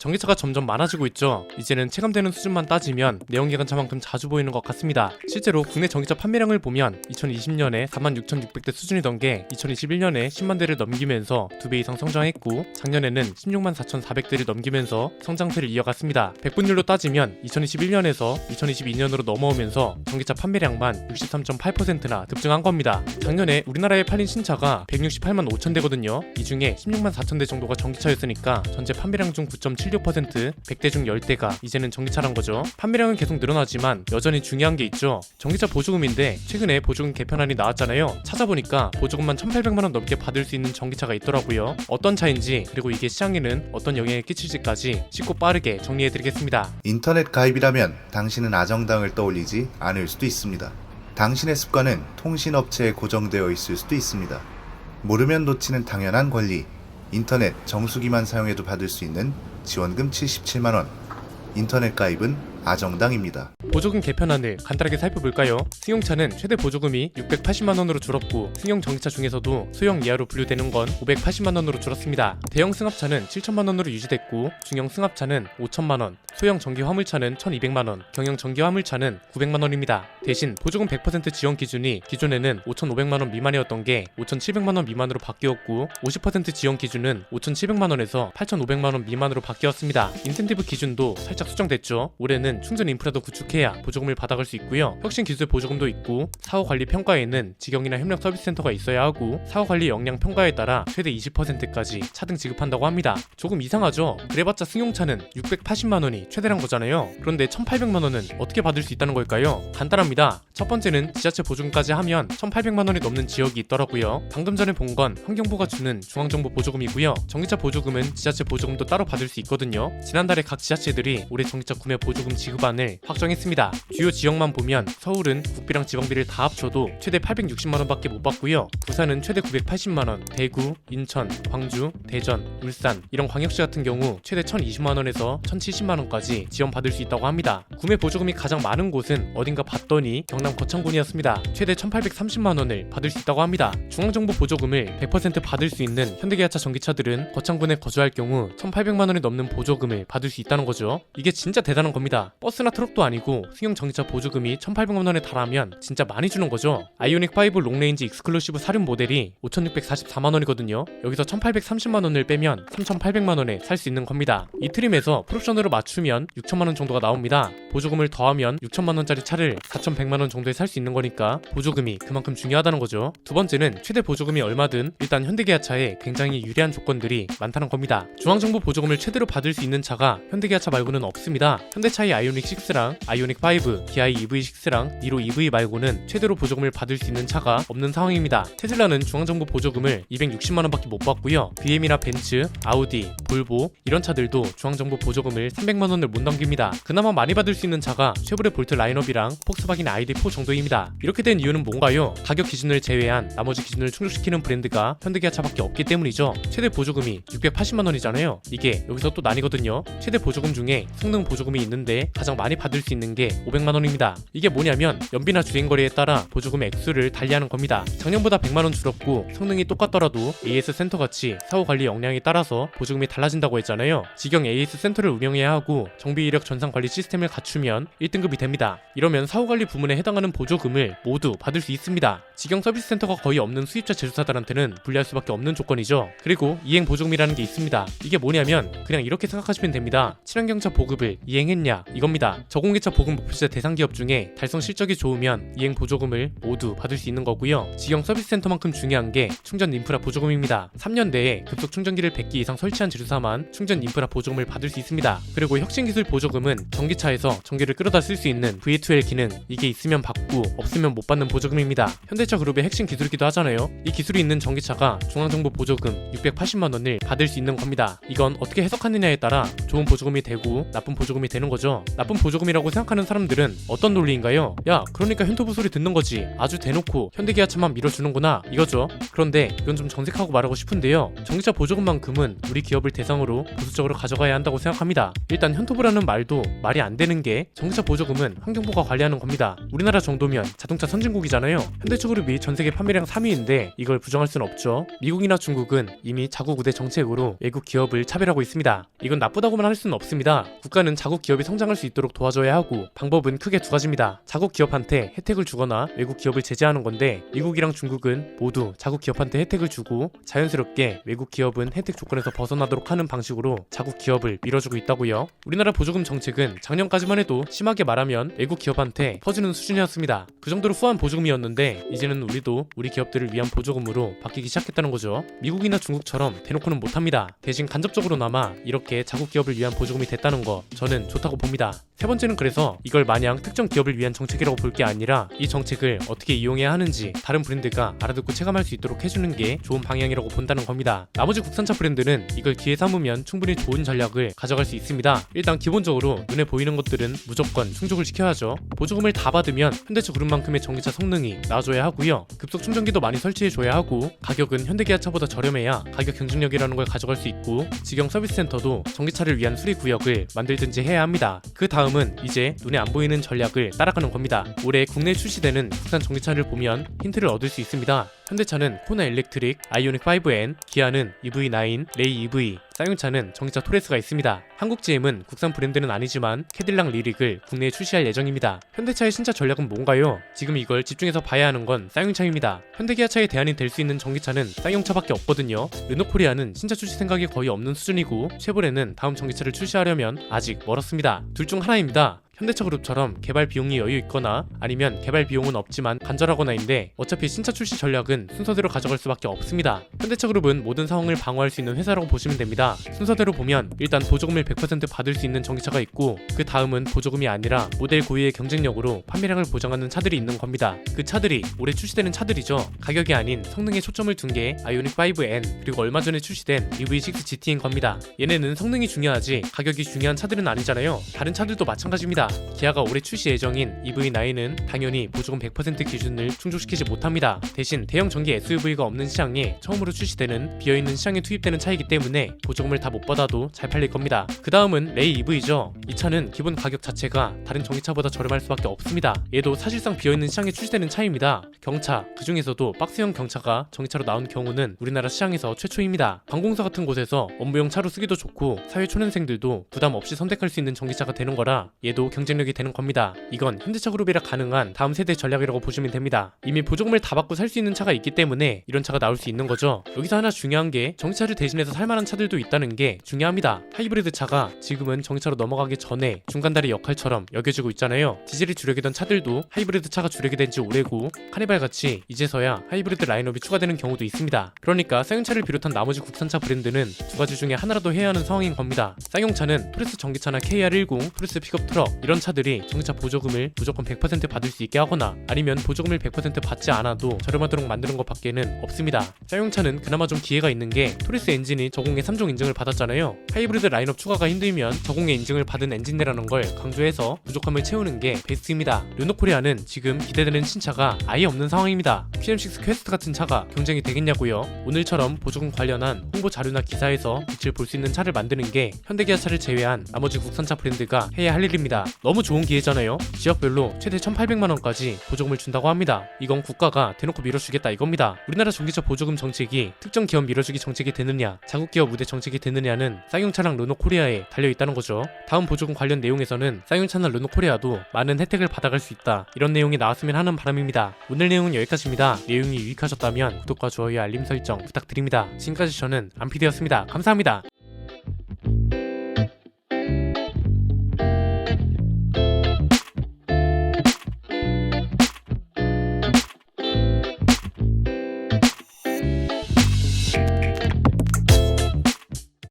전기차가 점점 많아지고 있죠. 이제는 체감되는 수준만 따지면 내연기관차만큼 자주 보이는 것 같습니다. 실제로 국내 전기차 판매량을 보면 2020년에 46,600대 수준이던 게 2021년에 10만 대를 넘기면서 2배 이상 성장했고, 작년에는 16만 4,400대를 넘기면서 성장세를 이어갔습니다. 백분율로 따지면 2021년에서 2022년으로 넘어오면서 전기차 판매량만 63.8%나 급증한 겁니다. 작년에 우리나라에 팔린 신차가 168만 5천 대거든요. 이 중에 16만 4천 대 정도가 전기차였으니까 전체 판매량 중 9.76%, 100대 중 10대가 이제는 전기차란 거죠. 판매량은 계속 늘어나지만 여전히 중요한 게 있죠. 전기차 보조금인데 최근에 보조금 개편안이 나왔잖아요. 찾아보니까 보조금만 1,800만 원 넘게 받을 수 있는 전기차가 있더라고요. 어떤 차인지, 그리고 이게 시장에는 어떤 영향을 끼칠지까지 쉽고 빠르게 정리해드리겠습니다. 인터넷 가입이라면 당신은 아정당을 떠올리지 않을 수도 있습니다. 당신의 습관은 통신업체에 고정되어 있을 수도 있습니다. 모르면 놓치는 당연한 권리, 인터넷 정수기만 사용해도 받을 수 있는 지원금 77만원, 인터넷 가입은 아정당입니다. 보조금 개편안을 간단하게 살펴볼까요? 승용차는 최대 보조금이 680만원으로 줄었고, 승용 전기차 중에서도 소형 이하로 분류되는 건 580만원으로 줄었습니다. 대형 승합차는 7천만원으로 유지됐고, 중형 승합차는 5천만원, 소형 전기 화물차는 1,200만원, 경형 전기 화물차는 900만원입니다. 대신 보조금 100% 지원 기준이 기존에는 5,500만원 미만이었던 게 5,700만원 미만으로 바뀌었고, 50% 지원 기준은 5,700만원에서 8,500만원 미만으로 바뀌었습니다. 인센티브 기준도 살짝 수정됐죠. 올해는 충전 인프라도 구축해야 보조금을 받아갈 수 있고요. 혁신 기술 보조금도 있고, 사후 관리 평가에는 직영이나 협력 서비스 센터가 있어야 하고, 사후 관리 역량 평가에 따라 최대 20%까지 차등 지급한다고 합니다. 조금 이상하죠? 그래봤자 승용차는 680만원이 최대란 거잖아요. 그런데 1,800만원은 어떻게 받을 수 있다는 걸까요? 간단합니다. 첫 번째는 지자체 보조금까지 하면 1,800만원이 넘는 지역이 있더라고요. 방금 전에 본 건 환경부가 주는 중앙정부 보조금이고요. 전기차 보조금은 지자체 보조금도 따로 받을 수 있거든요. 지난달에 각 지자체들이 올해 전기차 구매 보조금 지급안을 확정했습니다. 주요 지역만 보면 서울은 국비랑 지방비를 다 합쳐도 최대 860만원밖에 못 받고요. 부산은 최대 980만원, 대구, 인천, 광주, 대전, 울산 이런 광역시 같은 경우 최대 1,020만원에서 1,070만원까지 지원받을 수 있다고 합니다. 구매 보조금이 가장 많은 곳은 어딘가 봤더니 경남 거창군이었습니다. 최대 1,830만원을 받을 수 있다고 합니다. 중앙정부 보조금을 100% 받을 수 있는 현대기아차 전기차들은 거창군에 거주할 경우 1,800만원이 넘는 보조금을 받을 수 있다는 거죠. 이게 진짜 대단한 겁니다. 버스나 트럭도 아니고 승용 전기차 보조금이 1,800만원에 달하면 진짜 많이 주는 거죠. 아이오닉5 롱레인지 익스클루시브 사륜 모델이 5,644만원이거든요. 여기서 1,830만원을 빼면 3,800만원에 살 수 있는 겁니다. 이 트림에서 풀옵션으로 맞추면 6천만원 정도가 나옵니다. 보조금을 더하면 6천만원짜리 차를 4,100만원 정도에 살 수 있는 거니까 보조금이 그만큼 중요하다는 거죠. 두 번째는 최대 보조금이 얼마든 일단 현대기아차에 굉장히 유리한 조건들이 많다는 겁니다. 중앙정부 보조금을 최대로 받을 수 있는 차가 현대기아차 말고는 없습니다. 현대차의 아이오닉6랑 아이오닉5, 기아의 EV6랑 니로 EV 말고는 최대로 보조금을 받을 수 있는 차가 없는 상황입니다. 테슬라는 중앙정부 보조금을 260만원밖에 못 받고요. BM이나 벤츠, 아우디, 볼보 이런 차들도 중앙정부 보조금을 300만원을 못 넘깁니다. 그나마 많이 받을 수 있는 차가 쉐보레 볼트 라인업이랑 폭스바겐 ID4 정도입니다. 이렇게 된 이유는 뭔가요? 가격 기준을 제외한 나머지 기준을 충족시키는 브랜드가 현대기아차밖에 없기 때문이죠. 최대 보조금이 680만원이잖아요. 이게 여기서 또 나뉘거든요. 최대 보조금 중에 성능 보조금이 있는데 가장 많이 받을 수 있는 게 500만원입니다. 이게 뭐냐면 연비나 주행거리에 따라 보조금의 액수를 달리하는 겁니다. 작년보다 100만원 줄었고 성능이 똑같더라도 AS 센터 같이 사후 관리 역량에 따라서 보조금이 달라진다고 했잖아요. 직영 AS 센터를 운영해야 하고 정비 이력 전산 관리 시스템을 갖추면 1등급이 됩니다. 이러면 사후 관리 부문에 해당하는 보조금을 모두 받을 수 있습니다. 직영 서비스 센터가 거의 없는 수입차 제조사들한테는 불리할 수밖에 없는 조건이죠. 그리고 이행 보조금이라는 게 있습니다. 이게 뭐냐면 그냥 이렇게 생각하시면 됩니다. 친환경차 보급을 이행했냐 이겁니다. 저공기차 보급 목표자 대상 기업 중에 달성 실적이 좋으면 이행 보조금을 모두 받을 수 있는 거고요. 직영 서비스 센터만큼 중요한 게 충전 인프라 보조금입니다. 3년 내에 급속 충전기를 100기 이상 설치한 제조사만 충전 인프라 보조금을 받을 수 있습니다. 그리고 혁신기술 보조금은 전기차에서 전기를 끌어다 쓸 수 있는 V2L 기능, 이게 있으면 받고 없으면 못 받는 보조금입니다. 현대차 그룹의 핵심 기술이기도 하잖아요. 이 기술이 있는 전기차가 중앙정부 보조금 680만원을 받을 수 있는 겁니다. 이건 어떻게 해석하느냐에 따라 좋은 보조금이 되고 나쁜 보조금이 되는 거죠. 나쁜 보조금이라고 생각하는 생각하는 사람들은 어떤 논리인가요? 야, 그러니까 현토부 소리 듣는 거지. 아주 대놓고 현대기아차만 밀어주는구나 이거죠. 그런데 이건 좀 정색하고 말하고 싶은데요. 전기차 보조금만큼은 우리 기업을 대상으로 보수적으로 가져가야 한다고 생각합니다. 일단 현토부라는 말도 말이 안 되는 게 전기차 보조금은 환경부가 관리하는 겁니다. 우리나라 정도면 자동차 선진국이잖아요. 현대차그룹이 전세계 판매량 3위인데 이걸 부정할 순 없죠. 미국이나 중국은 이미 자국 우대 정책으로 외국 기업을 차별하고 있습니다. 이건 나쁘다고만 할 수는 없습니다. 국가는 자국 기업이 성장할 수 있도록 도와줘야 하고 방법은 크게 두 가지입니다. 자국 기업한테 혜택을 주거나 외국 기업을 제재하는 건데 미국이랑 중국은 모두 자국 기업한테 혜택을 주고 자연스럽게 외국 기업은 혜택 조건에서 벗어나도록 하는 방식으로 자국 기업을 밀어주고 있다고요. 우리나라 보조금 정책은 작년까지만 해도 심하게 말하면 외국 기업한테 퍼주는 수준이었습니다. 그 정도로 후한 보조금이었는데 이제는 우리도 우리 기업들을 위한 보조금으로 바뀌기 시작했다는 거죠. 미국이나 중국처럼 대놓고는 못합니다. 대신 간접적으로나마 이렇게 자국 기업을 위한 보조금이 됐다는 거 저는 좋다고 봅니다. 세 번째는 그래서 이걸 마냥 특정 기업을 위한 정책이라고 볼 게 아니라 이 정책을 어떻게 이용해야 하는지 다른 브랜드가 알아듣고 체감할 수 있도록 해주는 게 좋은 방향이라고 본다는 겁니다. 나머지 국산차 브랜드는 이걸 기회 삼으면 충분히 좋은 전략을 가져갈 수 있습니다. 일단 기본적으로 눈에 보이는 것들은 무조건 충족을 시켜야죠. 보조금을 다 받으면 현대차 그룹만큼의 전기차 성능이 나아져야 하고요. 급속 충전기도 많이 설치해줘야 하고 가격은 현대기아차보다 저렴해야 가격 경쟁력이라는 걸 가져갈 수 있고 직영 서비스 센터도 전기차를 위한 수리 구역을 만들든지 해야 합니다. 그 다음은 이제 눈에 안 보이는 전략을 따라가는 겁니다. 올해 국내에 출시되는 국산 전기차를 보면 힌트를 얻을 수 있습니다. 현대차는 코나 일렉트릭, 아이오닉 5N, 기아는 EV9, 레이 EV, 쌍용차는 전기차 토레스가 있습니다. 한국 GM은 국산 브랜드는 아니지만 캐딜락 리릭을 국내에 출시할 예정입니다. 현대차의 신차 전략은 뭔가요? 지금 이걸 집중해서 봐야 하는 건 쌍용차입니다. 현대기아차의 대안이 될 수 있는 전기차는 쌍용차밖에 없거든요. 르노코리아는 신차 출시 생각이 거의 없는 수준이고 쉐보레는 다음 전기차를 출시하려면 아직 멀었습니다. 둘 중 하나입니다. 현대차 그룹처럼 개발 비용이 여유 있거나 아니면 개발 비용은 없지만 간절하거나인데 어차피 신차 출시 전략은 순서대로 가져갈 수밖에 없습니다. 현대차 그룹은 모든 상황을 방어할 수 있는 회사라고 보시면 됩니다. 순서대로 보면 일단 보조금을 100% 받을 수 있는 전기차가 있고 그 다음은 보조금이 아니라 모델 고유의 경쟁력으로 판매량을 보장하는 차들이 있는 겁니다. 그 차들이 올해 출시되는 차들이죠. 가격이 아닌 성능에 초점을 둔 게 아이오닉 5N 그리고 얼마 전에 출시된 EV6 GT인 겁니다. 얘네는 성능이 중요하지 가격이 중요한 차들은 아니잖아요. 다른 차들도 마찬가지입니다. 기아가 올해 출시 예정인 EV9은 당연히 보조금 100% 기준을 충족시키지 못합니다. 대신 대형 전기 SUV가 없는 시장에 처음으로 출시되는 비어있는 시장에 투입되는 차이기 때문에 보조금을 다 못 받아도 잘 팔릴 겁니다. 그 다음은 레이 EV죠. 이 차는 기본 가격 자체가 다른 전기차보다 저렴할 수밖에 없습니다. 얘도 사실상 비어있는 시장에 출시되는 차입니다. 경차, 그 중에서도 박스형 경차가 전기차로 나온 경우는 우리나라 시장에서 최초입니다. 관공서 같은 곳에서 업무용 차로 쓰기도 좋고 사회 초년생들도 부담 없이 선택할 수 있는 전기차가 되는 거라 얘도 경쟁력이 되는 겁니다. 이건 현대차 그룹이라 가능한 다음 세대 전략이라고 보시면 됩니다. 이미 보조금을 다 받고 살 수 있는 차가 있기 때문에 이런 차가 나올 수 있는 거죠. 여기서 하나 중요한 게 전기차를 대신해서 살만한 차들도 있다는 게 중요합니다. 하이브리드 차가 지금은 전기차로 넘어가기 전에 중간다리 역할처럼 여겨지고 있잖아요. 디젤이 주력이던 차들도 하이브리드 차가 주력이 된 지 오래고 카니발같이 이제서야 하이브리드 라인업이 추가되는 경우도 있습니다. 그러니까 쌍용차를 비롯한 나머지 국산차 브랜드는 두 가지 중에 하나라도 해야 하는 상황인 겁니다. 쌍용차는 토레스 전기차나 KR10, 토레스 픽업 트럭 이런 차들이 전기차 보조금을 무조건 100% 받을 수 있게 하거나 아니면 보조금을 100% 받지 않아도 저렴하도록 만드는 것 밖에는 없습니다. 쌍용차는 그나마 좀 기회가 있는 게 토레스 엔진이 저공해 3종 인증을 받았잖아요. 하이브리드 라인업 추가가 힘들면 저공해 인증을 받은 엔진이라는 걸 강조해서 부족함을 채우는 게 베스트입니다. 르노코리아는 지금 기대되는 신차가 아예 없는 상황입니다. QM6 퀘스트 같은 차가 경쟁이 되겠냐고요. 오늘처럼 보조금 관련한 홍보 자료나 기사에서 빛을 볼 수 있는 차를 만드는 게 현대기아차를 제외한 나머지 국산차 브랜드가 해야 할 일입니다. 너무 좋은 기회잖아요. 지역별로 최대 1,800만원까지 보조금을 준다고 합니다. 이건 국가가 대놓고 밀어주겠다 이겁니다. 우리나라 전기차 보조금 정책이 특정 기업 밀어주기 정책이 되느냐 자국 기업 우대 정책이 되느냐는 쌍용차랑 르노코리아에 달려있다는 거죠. 다음 보조금 관련 내용에서는 쌍용차나 르노코리아도 많은 혜택을 받아갈 수 있다 이런 내용이 나왔으면 하는 바람입니다. 오늘 내용은 여기까지입니다. 내용이 유익하셨다면 구독과 좋아요 알림 설정 부탁드립니다. 지금까지 저는 안피디였습니다. 감사합니다.